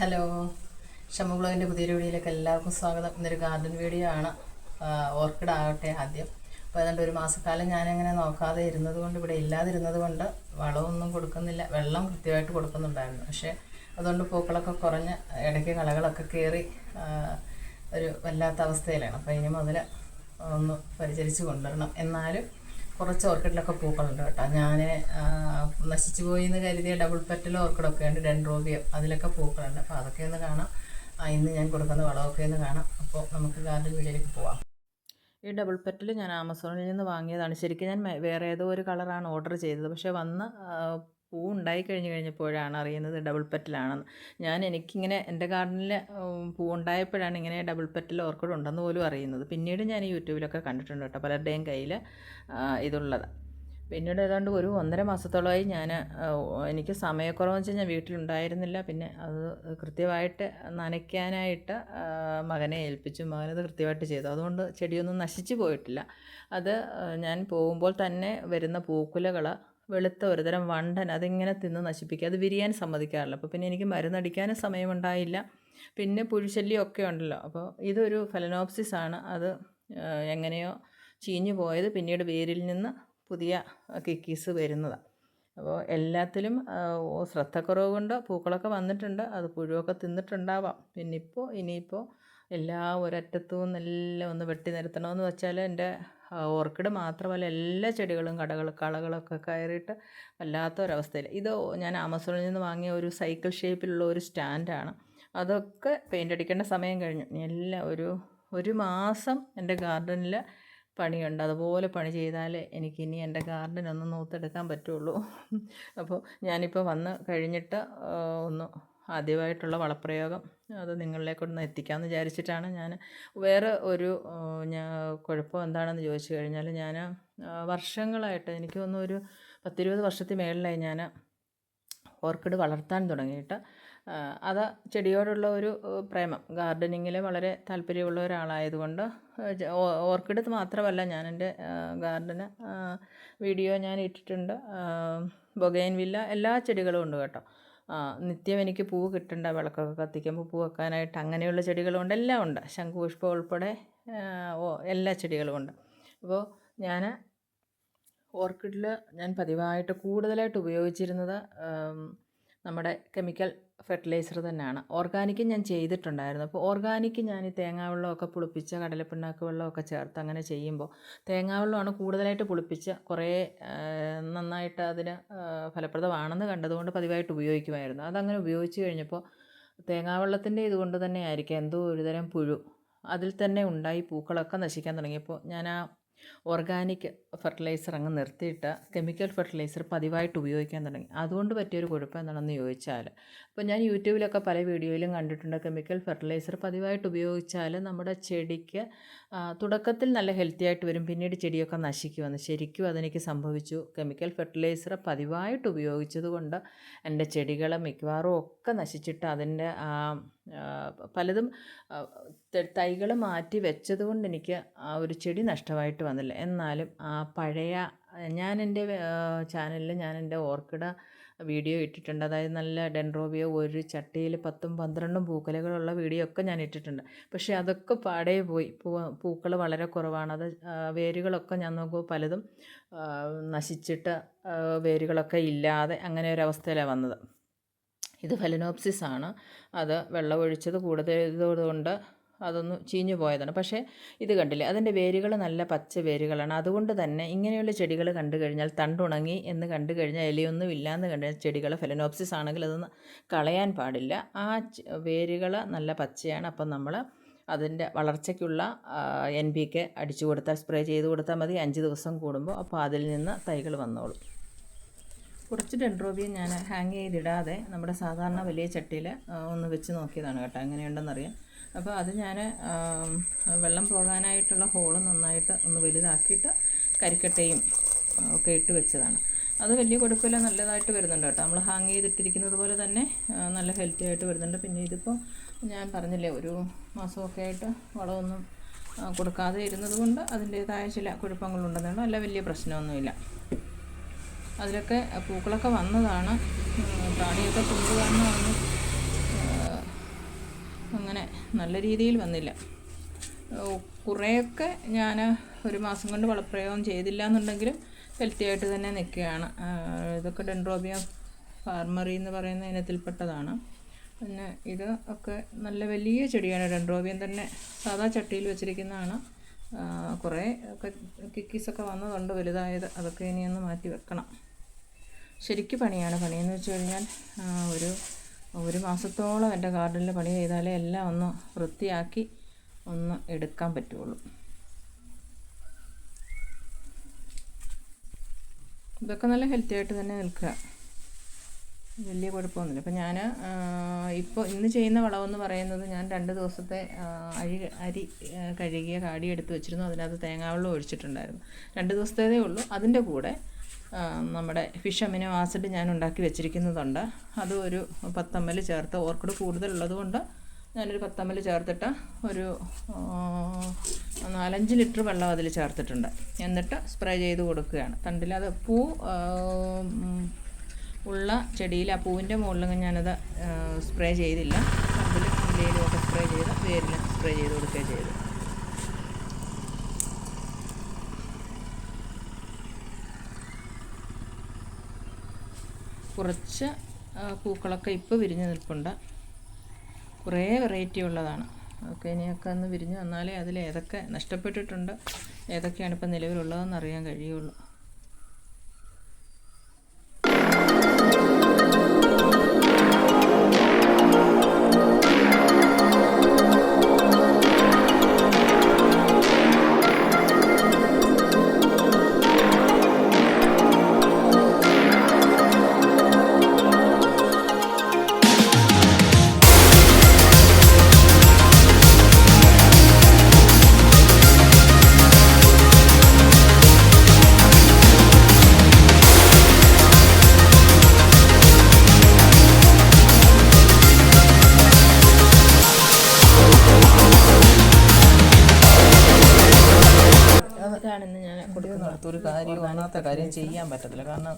Hello, Shammu ബ്ലോഗിൻ്റെ പുതിയൊരു വീഡിയോയിലേക്ക് എല്ലാവർക്കും സ്വാഗതം. ഇന്നൊരു ഗാർഡൻ വീഡിയോ ആണ്. ഓർക്കിഡ് ആകട്ടെ ആദ്യം. അപ്പോൾ അതുകൊണ്ട് ഒരു മാസക്കാലം ഞാനങ്ങനെ നോക്കാതെ ഇരുന്നത് കൊണ്ട്, ഇവിടെ ഇല്ലാതിരുന്നത് കൊണ്ട് വളമൊന്നും കൊടുക്കുന്നില്ല. വെള്ളം കൃത്യമായിട്ട് കൊടുക്കുന്നുണ്ടായിരുന്നു. പക്ഷേ അതുകൊണ്ട് പൂക്കളൊക്കെ കുറഞ്ഞ് ഇടയ്ക്ക് കളകളൊക്കെ കയറി ഒരു വല്ലാത്ത അവസ്ഥയിലാണ്. അപ്പോൾ ഇനി മുതൽ ഒന്ന് പരിചരിച്ച് കൊണ്ടുവരണം. എന്നാലും കുറച്ച് ഓർക്കിഡിലൊക്കെ പൂക്കളുണ്ട് കേട്ടോ. ഞാൻ നശിച്ചു പോയി എന്ന് കരുതിയ ഡബിൾ പെറ്റൽ ഓർക്കിഡൊക്കെ ഉണ്ട്, ഡെൻഡ്രോബിയം, അതിലൊക്കെ പൂക്കളുണ്ട്. അപ്പോൾ അതൊക്കെ ഒന്ന് കാണാം. ഇന്ന് ഞാൻ കൊടുക്കുന്ന വളമൊക്കെ ഒന്ന് കാണാം. അപ്പോൾ നമുക്ക് ഗാർഡൻ വീഡിയോയിലേക്ക് പോവാം. ഈ ഡബിൾ പെറ്റൽ ഞാൻ ആമസോണിൽ നിന്ന് വാങ്ങിയതാണ്. ശരിക്കും ഞാൻ വേറെ ഏതോ ഒരു കളറാണ് ഓർഡർ ചെയ്തത്. പക്ഷേ വന്ന് പൂ ഉണ്ടായി കഴിഞ്ഞപ്പോഴാണ് അറിയുന്നത് ഡബിൾ പെറ്റലാണെന്ന്. എനിക്കിങ്ങനെ എൻ്റെ ഗാർഡനിൽ പൂ ഉണ്ടായപ്പോഴാണ് ഇങ്ങനെ ഡബിൾ പെറ്റൽ ഓർക്കിഡ് ഉണ്ടെന്ന് പോലും അറിയുന്നത്. പിന്നീട് ഞാൻ യൂട്യൂബിലൊക്കെ കണ്ടിട്ടുണ്ട് കേട്ടോ, പലരുടെയും കയ്യിൽ ഇതുള്ളത്. പിന്നീട് ഏതാണ്ട് ഒരു 1.5 മാസത്തോളമായി എനിക്ക് സമയക്കുറവെന്ന് വെച്ചാൽ ഞാൻ വീട്ടിലുണ്ടായിരുന്നില്ല. പിന്നെ അത് കൃത്യമായിട്ട് നനയ്ക്കാനായിട്ട് മകനെ ഏൽപ്പിച്ചു. മകനത് കൃത്യമായിട്ട് ചെയ്തു. അതുകൊണ്ട് ചെടിയൊന്നും നശിച്ചു പോയിട്ടില്ല. അത് ഞാൻ പോകുമ്പോൾ തന്നെ വരുന്ന പൂക്കുലകൾ വെളുത്ത ഒരുതരം വണ്ടൻ അതിങ്ങനെ തിന്ന് നശിപ്പിക്കുക, അത് വിരിയാൻ സമ്മതിക്കാറില്ല. അപ്പോൾ പിന്നെ എനിക്ക് മരുന്നടിക്കാനും സമയമുണ്ടായില്ല. പിന്നെ പുഴുശല്യമൊക്കെ ഉണ്ടല്ലോ. അപ്പോൾ ഇതൊരു ഫലനോപ്സിസ് ആണ്. അത് എങ്ങനെയോ ചീഞ്ഞു പോയത്. പിന്നീട് വേരിൽ നിന്ന് പുതിയ കിക്കീസ് വരുന്നതാണ്. അപ്പോൾ എല്ലാത്തിലും ശ്രദ്ധക്കുറവ് കൊണ്ട് പൂക്കളൊക്കെ വന്നിട്ടുണ്ട്. അത് പുഴുവൊക്കെ തിന്നിട്ടുണ്ടാവാം. ഇനിയിപ്പോൾ ഒരറ്റത്തു നിന്നെല്ലാം ഒന്ന് വെട്ടി നിരത്തണമെന്ന് വെച്ചാൽ എൻ്റെ ഓർക്കിഡ് മാത്രമല്ല എല്ലാ ചെടികളും കളകളൊക്കെ കയറിയിട്ട് വല്ലാത്തൊരവസ്ഥയിൽ. ഇത് ഞാൻ ആമസോണിൽ നിന്ന് വാങ്ങിയ ഒരു സൈക്കിൾ ഷേപ്പിലുള്ള ഒരു സ്റ്റാൻഡാണ്. അതൊക്കെ പെയിൻ്റ് അടിക്കേണ്ട സമയം കഴിഞ്ഞു. എല്ലാം ഒരു മാസം എൻ്റെ ഗാർഡനിൽ പണിയുണ്ട്. അതുപോലെ പണി ചെയ്താലേ എനിക്കിനി എൻ്റെ ഗാർഡൻ ഒന്ന് നൂത്തെടുക്കാൻ പറ്റുള്ളൂ. അപ്പോൾ ഞാനിപ്പോൾ വന്ന് കഴിഞ്ഞിട്ട് ആദ്യമായിട്ടുള്ള വളപ്രയോഗം അത് നിങ്ങളിലേക്കൊന്ന് എത്തിക്കാമെന്ന് വിചാരിച്ചിട്ടാണ്. വേറെ ഒരു കുഴപ്പം എന്താണെന്ന് ചോദിച്ചു കഴിഞ്ഞാൽ, ഞാൻ വർഷങ്ങളായിട്ട്, എനിക്ക് തോന്നുന്നു ഒരു 10-20 വർഷത്തിൽ മേളിലായി ഞാൻ ഓർക്കിഡ് വളർത്താൻ തുടങ്ങിയിട്ട്. അത് ചെടിയോടുള്ള ഒരു പ്രേമം, ഗാർഡനിങ്ങിൽ വളരെ താല്പര്യമുള്ള ഒരാളായതുകൊണ്ട് ഓർക്കിഡ് മാത്രമല്ല, ഞാൻ എൻ്റെ ഗാർഡന് വീഡിയോ ഞാൻ ഇട്ടിട്ടുണ്ട്. ബൊഗൈൻവില്ല എല്ലാ ചെടികളും ഉണ്ട് കേട്ടോ. നിത്യം എനിക്ക് പൂ കിട്ടേണ്ട, വിളക്കൊക്കെ കത്തിക്കുമ്പോൾ പൂ വെക്കാനായിട്ട് അങ്ങനെയുള്ള ചെടികളുമുണ്ട്, എല്ലാം ഉണ്ട്. ശംഖുപുഷ്പം ഉൾപ്പെടെ എല്ലാ ചെടികളും ഉണ്ട്. അപ്പോൾ ഞാൻ ഓർക്കിഡിൽ പതിവായിട്ട് കൂടുതലായിട്ട് ഉപയോഗിച്ചിരുന്നത് നമ്മുടെ കെമിക്കൽ ഫെർട്ടിലൈസർ തന്നെയാണ്. ഓർഗാനിക്കും ഞാൻ ചെയ്തിട്ടുണ്ടായിരുന്നു. അപ്പോൾ ഓർഗാനിക്ക് ഞാൻ ഈ തേങ്ങാവെള്ളമൊക്കെ പുളിപ്പിച്ച കടലപ്പിണ്ണാക്ക് വെള്ളമൊക്കെ ചേർത്ത് അങ്ങനെ ചെയ്യുമ്പോൾ തേങ്ങാവെള്ളമാണ് കൂടുതലായിട്ട് പുളിപ്പിച്ച് കുറേ നന്നായിട്ട് അതിന് ഫലപ്രദമാണെന്ന് കണ്ടതുകൊണ്ട് പതിവായിട്ട് ഉപയോഗിക്കുമായിരുന്നു. അതങ്ങനെ ഉപയോഗിച്ച് കഴിഞ്ഞപ്പോൾ തേങ്ങാവെള്ളത്തിൻ്റെ ഇതുകൊണ്ട് തന്നെ ആയിരിക്കും എന്തോ ഒരുതരം പുഴു അതിൽ തന്നെ ഉണ്ടായി പൂക്കളൊക്കെ നശിക്കാൻ തുടങ്ങിയപ്പോൾ ഞാൻ ഓർഗാനിക് ഫെർട്ടിലൈസർ അങ്ങ് നിർത്തിയിട്ട് കെമിക്കൽ ഫെർട്ടിലൈസർ പതിവായിട്ട് ഉപയോഗിക്കാൻ തുടങ്ങി. അതുകൊണ്ട് പറ്റിയൊരു കുഴപ്പം എന്താണെന്ന് ചോദിച്ചാൽ, ഇപ്പോൾ ഞാൻ യൂട്യൂബിലൊക്കെ പല വീഡിയോയിലും കണ്ടിട്ടുണ്ട്, കെമിക്കൽ ഫെർട്ടിലൈസർ പതിവായിട്ട് ഉപയോഗിച്ചാൽ നമ്മുടെ ചെടിക്ക് തുടക്കത്തിൽ നല്ല ഹെൽത്തി ആയിട്ട് വരും, പിന്നീട് ചെടിയൊക്കെ നശിക്കുമെന്ന്. ശരിക്കും അതെനിക്ക് സംഭവിച്ചു. കെമിക്കൽ ഫെർട്ടിലൈസർ പതിവായിട്ട് ഉപയോഗിച്ചത് കൊണ്ട് എൻ്റെ ചെടികൾ മിക്കവാറും ഒക്കെ നശിച്ചിട്ട് അതിൻ്റെ പലതും തൈകൾ മാറ്റി വെച്ചത് കൊണ്ട് എനിക്ക് ഒരു ചെടി നഷ്ടമായിട്ട് വന്നില്ല. എന്നാലും പഴയ എൻ്റെ ചാനലിൽ എൻ്റെ ഓർക്കിഡ് വീഡിയോ ഇട്ടിട്ടുണ്ട്. അതായത് നല്ല ഡെൻഡ്രോബിയോ ഒരു ചട്ടിയിൽ 10-12 പൂക്കുലകളുള്ള വീഡിയോ ഒക്കെ ഞാൻ ഇട്ടിട്ടുണ്ട്. പക്ഷേ അതൊക്കെ പാടേ പോയി. പൂക്കൾ വളരെ കുറവാണ്. അത് വേരുകളൊക്കെ ഞാൻ നോക്കുമ്പോൾ പലതും നശിച്ചിട്ട് വേരുകളൊക്കെ ഇല്ലാതെ അങ്ങനെ ഒരവസ്ഥയിലാണ് വന്നത്. ഇത് ഫലനോപ്സിസ് ആണ്. അത് വെള്ളമൊഴിച്ചത് കൂടുതലുകൊണ്ട് അതൊന്ന് ചീഞ്ഞു പോയതാണ്. പക്ഷേ ഇത് കണ്ടില്ലേ, അതിൻ്റെ വേരുകൾ നല്ല പച്ച വേരുകളാണ്. അതുകൊണ്ട് തന്നെ ഇങ്ങനെയുള്ള ചെടികൾ കണ്ടു കഴിഞ്ഞാൽ തണ്ടുണങ്ങി എന്ന് കണ്ടു കഴിഞ്ഞാൽ, ഇലയൊന്നും ഇല്ലയെന്ന് കണ്ടു കഴിഞ്ഞാൽ ചെടികൾ ഫലനോപ്സിസ് ആണെങ്കിൽ അതൊന്ന് കളയാൻ പാടില്ല. ആ വേരുകൾ നല്ല പച്ചയാണ്. അപ്പം നമ്മൾ അതിൻ്റെ വളർച്ചയ്ക്കുള്ള NPK അടിച്ചു കൊടുത്താൽ, സ്പ്രേ ചെയ്ത് കൊടുത്താൽ മതി 5 ദിവസം കൂടുമ്പോൾ. അപ്പോൾ അതിൽ നിന്ന് തൈകൾ വന്നോളും. കുറച്ച് ഡെൻഡ്രോബിയം ഞാൻ ഹാങ് ചെയ്തിടാതെ നമ്മുടെ സാധാരണ വലിയ ചട്ടിയിൽ ഒന്ന് വെച്ച് നോക്കിയതാണ് കേട്ടോ, എങ്ങനെയുണ്ടെന്നറിയാം. അപ്പോൾ അത് ഞാൻ വെള്ളം പോകാനായിട്ടുള്ള ഹോള് നന്നായിട്ട് ഒന്ന് വലുതാക്കിയിട്ട് കരിക്കട്ടയും ഒക്കെ ഇട്ട് വെച്ചതാണ്. അത് വലിയ കുഴപ്പമില്ല, നല്ലതായിട്ട് വരുന്നുണ്ട് കേട്ടോ. നമ്മൾ ഹാങ് ചെയ്തിട്ടിരിക്കുന്നത് പോലെ തന്നെ നല്ല ഹെൽത്തി ആയിട്ട് വരുന്നുണ്ട്. പിന്നെ ഇതിപ്പോൾ ഞാൻ പറഞ്ഞില്ലേ, ഒരു മാസമൊക്കെ ആയിട്ട് വളമൊന്നും കൊടുക്കാതെ ഇരുന്നത് കൊണ്ട് അതിൻ്റേതായ ചില കുഴപ്പങ്ങളുണ്ടെന്നുള്ളൂ. അല്ല, വലിയ പ്രശ്നമൊന്നുമില്ല. അതിലൊക്കെ പൂക്കളൊക്കെ വന്നതാണ്. പ്രാണിയൊക്കെ കൊണ്ടുവന്ന് അങ്ങനെ നല്ല രീതിയിൽ വന്നില്ല. കുറേയൊക്കെ ഞാൻ ഒരു മാസം കൊണ്ട് വളപ്രയോഗം ചെയ്തില്ല എന്നുണ്ടെങ്കിലും ഹെൽത്തി ആയിട്ട് തന്നെ നിൽക്കുകയാണ്. ഇതൊക്കെ ഡെൻഡ്രോബിയം ഫാർമറി എന്ന് പറയുന്ന ഇനത്തിൽപ്പെട്ടതാണ്. പിന്നെ ഇത് ഒക്കെ നല്ല വലിയ ചെടിയാണ്. ഡെൻഡ്രോബിയം തന്നെ സാധാ ചട്ടിയിൽ വെച്ചിരിക്കുന്നതാണ്. കുറേ ഒക്കെ കിക്കീസൊക്കെ വന്നതുണ്ട് വലുതായത്. അതൊക്കെ ഇനിയൊന്ന് മാറ്റി വെക്കണം. ശരിക്കും പണിയാണ്. പണിയെന്ന് വെച്ച് കഴിഞ്ഞാൽ ഒരു മാസത്തോളം എൻ്റെ ഗാർഡനിൽ പണി ചെയ്താലേ എല്ലാം ഒന്ന് വൃത്തിയാക്കി ഒന്ന് എടുക്കാൻ പറ്റുള്ളൂ. ഇതൊക്കെ നല്ല ഹെൽത്തി ആയിട്ട് തന്നെ നിൽക്കുക, വലിയ കുഴപ്പമൊന്നുമില്ല. അപ്പം ഞാൻ ഇന്ന് ചെയ്യുന്ന വളമെന്ന് പറയുന്നത്, ഞാൻ 2 ദിവസത്തെ അരി കഴുകിയ കാടി എടുത്ത് വെച്ചിരുന്നു. അതിനകത്ത് തേങ്ങാവെള്ളം ഒഴിച്ചിട്ടുണ്ടായിരുന്നു. 2 ദിവസത്തേതേ ഉള്ളൂ. അതിൻ്റെ കൂടെ നമ്മുടെ ഫിഷ് അമിനോ ആസിഡ് ഞാൻ ഉണ്ടാക്കി വെച്ചിരിക്കുന്നതുണ്ട്. അത് ഒരു 10 ml ചേർത്ത്, ഓർക്കിഡ് കൂടുതലുള്ളത് കൊണ്ട് ഞാനൊരു 10 ml ചേർത്തിട്ട് ഒരു 4-5 ലിറ്റർ വെള്ളം അതിൽ ചേർത്തിട്ടുണ്ട്. എന്നിട്ട് സ്പ്രേ ചെയ്ത് കൊടുക്കുകയാണ് തണ്ടിൽ. അത് പൂ ഉള്ള ചെടിയിൽ ആ പൂവിൻ്റെ മുകളിൽ ഞാനത് സ്പ്രേ ചെയ്തില്ല. തണ്ടിൽ ഇലയിലും ഒക്കെ സ്പ്രേ ചെയ്ത് വേരിൽ സ്പ്രേ ചെയ്ത് കൊടുക്കുകയും ചെയ്തു. കുറച്ച് പൂക്കളൊക്കെ ഇപ്പോൾ വിരിഞ്ഞ് നിൽപ്പുണ്ട്. കുറേ വെറൈറ്റി ഉള്ളതാണ്. അതൊക്കെ ഇനിയൊക്കെ ഒന്ന് വിരിഞ്ഞ് വന്നാലേ അതിൽ ഏതൊക്കെ നഷ്ടപ്പെട്ടിട്ടുണ്ട്, ഏതൊക്കെയാണ് ഇപ്പം നിലവിലുള്ളതെന്ന് അറിയാൻ കഴിയുള്ളൂ. ഇതാണിന്ന് ഞാൻ കൊടുക്കുന്നത്. ഒരു കാര്യം ഒന്നാമത്തെ കാര്യം ചെയ്യാൻ പറ്റത്തില്ല. കാരണം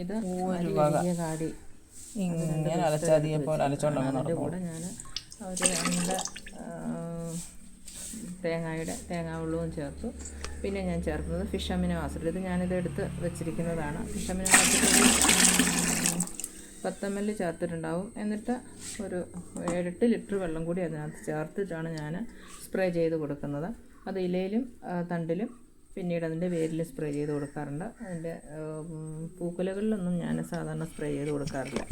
ഇത് ഒരു കാടി ഇങ്ങനെ അലച്ചാതിയപ്പോൾ അലച്ചോണ്ടങ്ങ് അതിൻ്റെ കൂടെ ഞാൻ ഒരു 2 തേങ്ങാവെള്ളവും ചേർത്തു. പിന്നെ ഞാൻ ചേർക്കുന്നത് ഫിഷ് അമിനോ ആസിഡ്. ഇത് ഞാനിത് എടുത്ത് വെച്ചിരിക്കുന്നതാണ്. ഫിഷ് അമിനോ ആസിഡ് 10 ml ചേർത്തിട്ടുണ്ടാവും. എന്നിട്ട് ഒരു 7-8 ലിറ്റർ വെള്ളം കൂടി അതിനകത്ത് ചേർത്തിട്ടാണ് ഞാൻ സ്പ്രേ ചെയ്ത് കൊടുക്കുന്നത്. അത് ഇലയിലും തണ്ടിലും പിന്നീട് അതിൻ്റെ വേരിൽ സ്പ്രേ ചെയ്ത് കൊടുക്കാറുണ്ട്. അതിൻ്റെ പൂക്കുലകളിലൊന്നും ഞാൻ സാധാരണ സ്പ്രേ ചെയ്ത് കൊടുക്കാറില്ല.